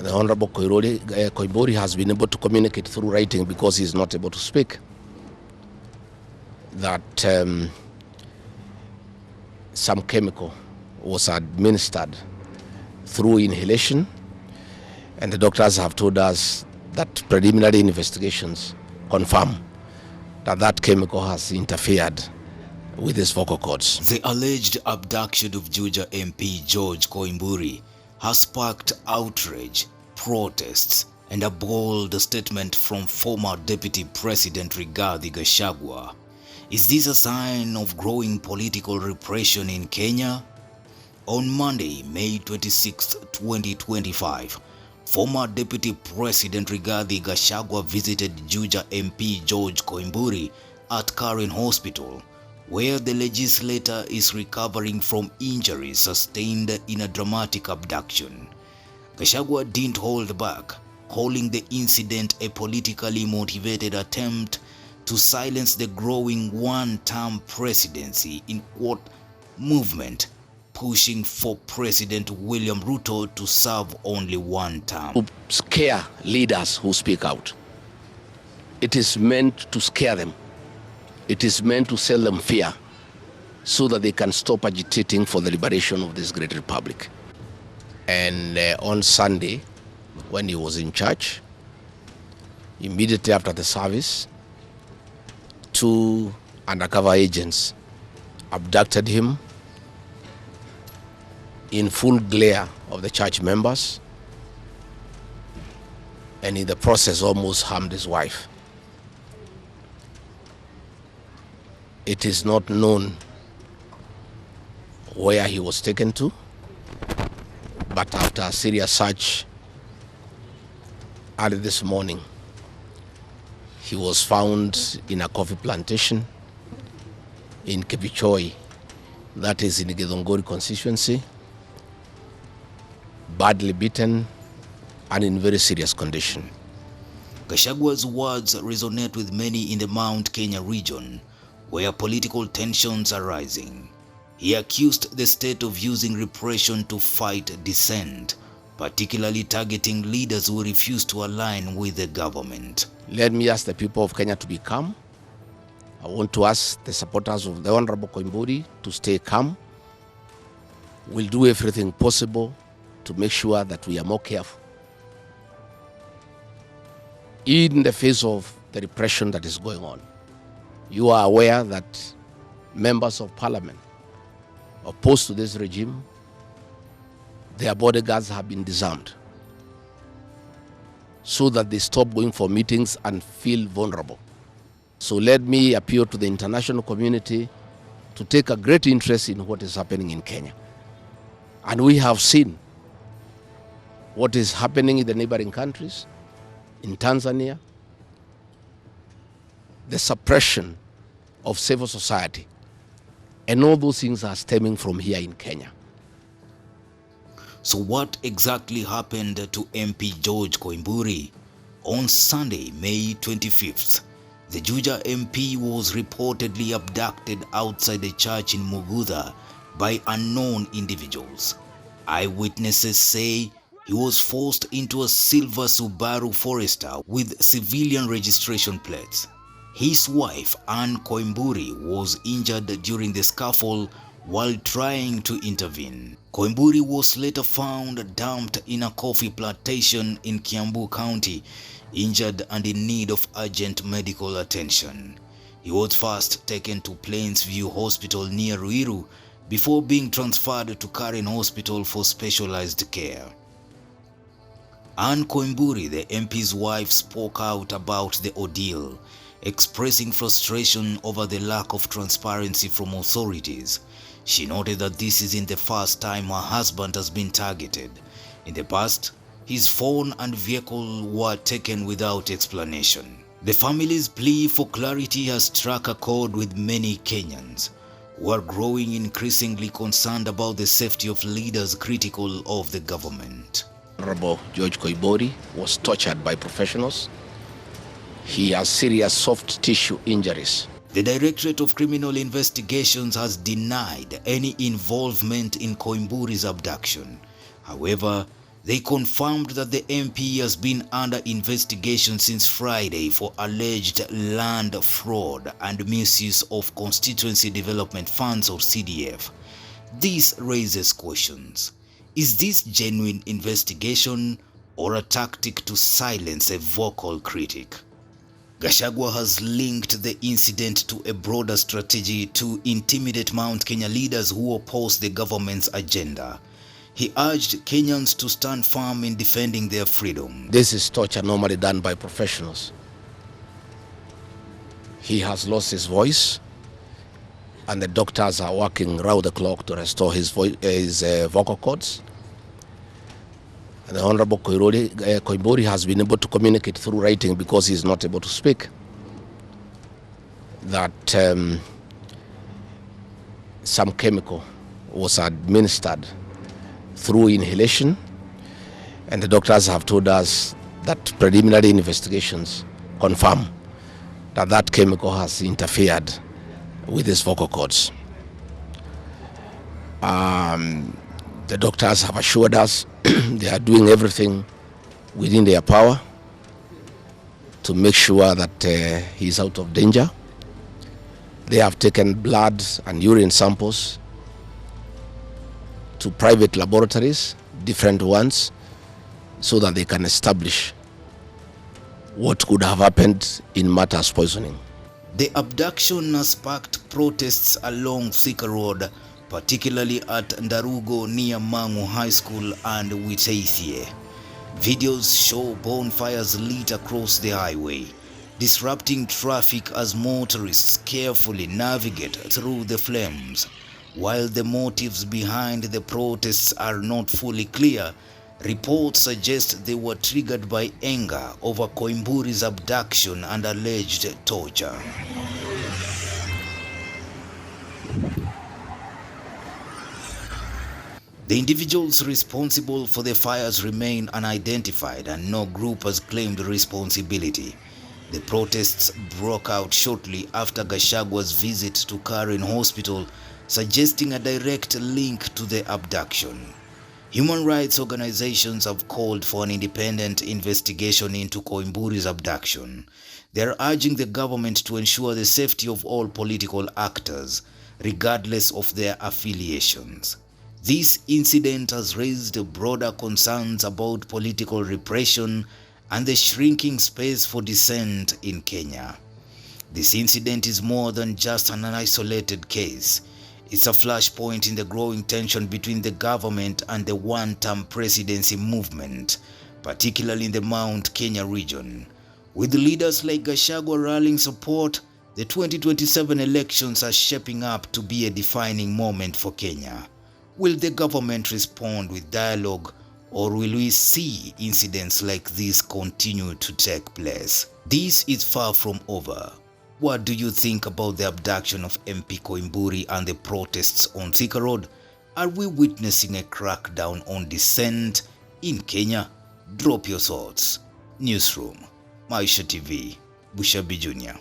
The Honorable Koimburi has been able to communicate through writing because he is not able to speak, that some chemical was administered through inhalation, and the doctors have told us that preliminary investigations confirm that that chemical has interfered with his vocal cords. The alleged abduction of Juja MP George Koimburi has sparked outrage, protests, and a bold statement from former Deputy President Rigathi Gachagua. Is this a sign of growing political repression in Kenya? On Monday, May 26, 2025, former Deputy President Rigathi Gachagua visited Juja MP George Koimburi at Karen Hospital, where the legislator is recovering from injuries sustained in a dramatic abduction. Gachagua didn't hold back, calling the incident a politically motivated attempt to silence the growing one-term presidency in quote movement, pushing for President William Ruto to serve only one term. To scare leaders who speak out. It is meant to scare them. It is meant to sell them fear so that they can stop agitating for the liberation of this great republic. And on Sunday, when he was in church, immediately after the service, 2 undercover agents abducted him in full glare of the church members, and in the process almost harmed his wife. It is not known where he was taken to, but after a serious search early this morning, he was found in a coffee plantation in Kibichoi, that is in the Githongori constituency, badly beaten and in very serious condition. Gachagua's words resonate with many in the Mount Kenya region, where political tensions are rising. He accused the state of using repression to fight dissent, particularly targeting leaders who refuse to align with the government. Let me ask the people of Kenya to be calm. I want to ask the supporters of the Honorable Koimburi to stay calm. We'll do everything possible to make sure that we are more careful in the face of the repression that is going on. You are aware that members of parliament opposed to this regime, their bodyguards have been disarmed so that they stop going for meetings and feel vulnerable. So let me appeal to the international community to take a great interest in what is happening in Kenya. And we have seen what is happening in the neighboring countries, in Tanzania, the suppression of civil society. And all those things are stemming from here in Kenya. So what exactly happened to MP George Koimburi? On Sunday, May 25th, the Juja MP was reportedly abducted outside the church in Mugudha by unknown individuals. Eyewitnesses say he was forced into a silver Subaru Forester with civilian registration plates. His wife, Ann Koimburi, was injured during the scuffle while trying to intervene. Koimburi was later found dumped in a coffee plantation in Kiambu County, injured and in need of urgent medical attention. He was first taken to Plainsview Hospital near Ruiru before being transferred to Karen Hospital for specialized care. Ann Koimburi, the MP's wife, spoke out about the ordeal, expressing frustration over the lack of transparency from authorities. She noted that this isn't the first time her husband has been targeted. In the past, his phone and vehicle were taken without explanation. The family's plea for clarity has struck a chord with many Kenyans, who are growing increasingly concerned about the safety of leaders critical of the government. Honorable George Koimburi was tortured by professionals. He has serious soft tissue injuries. The Directorate of Criminal Investigations has denied any involvement in Koimburi's abduction. However, They confirmed that the MP has been under investigation since Friday for alleged land fraud and misuse of constituency development funds or CDF. This raises questions. Is this genuine investigation or a tactic to silence a vocal critic? Gachagua has linked the incident to a broader strategy to intimidate Mount Kenya leaders who oppose the government's agenda. He urged Kenyans to stand firm in defending their freedom. This is torture normally done by professionals. He has lost his voice, and the doctors are working round the clock to restore his vocal cords. And the Honorable Koimburi has been able to communicate through writing because he is not able to speak. That some chemical was administered through inhalation, and the doctors have told us that preliminary investigations confirm that that chemical has interfered with his vocal cords. The doctors have assured us they are doing everything within their power to make sure that he is out of danger. They have taken blood and urine samples to private laboratories, different ones, so that they can establish what could have happened in matters poisoning. The abduction has sparked protests along Thika Road, particularly at Ndarugo near Mangu High School and Witaithie. Videos show bonfires lit across the highway, disrupting traffic as motorists carefully navigate through the flames. While the motives behind the protests are not fully clear, reports suggest they were triggered by anger over Koimburi's abduction and alleged torture. The individuals responsible for the fires remain unidentified and no group has claimed responsibility. The protests broke out shortly after Gachagua's visit to Karen Hospital, suggesting a direct link to the abduction. Human rights organizations have called for an independent investigation into Koimburi's abduction. They are urging the government to ensure the safety of all political actors, regardless of their affiliations. This incident has raised broader concerns about political repression and the shrinking space for dissent in Kenya. This incident is more than just an isolated case. It's a flashpoint in the growing tension between the government and the one-term presidency movement, particularly in the Mount Kenya region. With leaders like Gachagua rallying support, the 2027 elections are shaping up to be a defining moment for Kenya. Will the government respond with dialogue, or will we see incidents like this continue to take place? This is far from over. What do you think about the abduction of MP Koimburi and the protests on Thika Road? Are we witnessing a crackdown on dissent in Kenya? Drop your thoughts. Newsroom, Maisha TV, Bushabi Jr.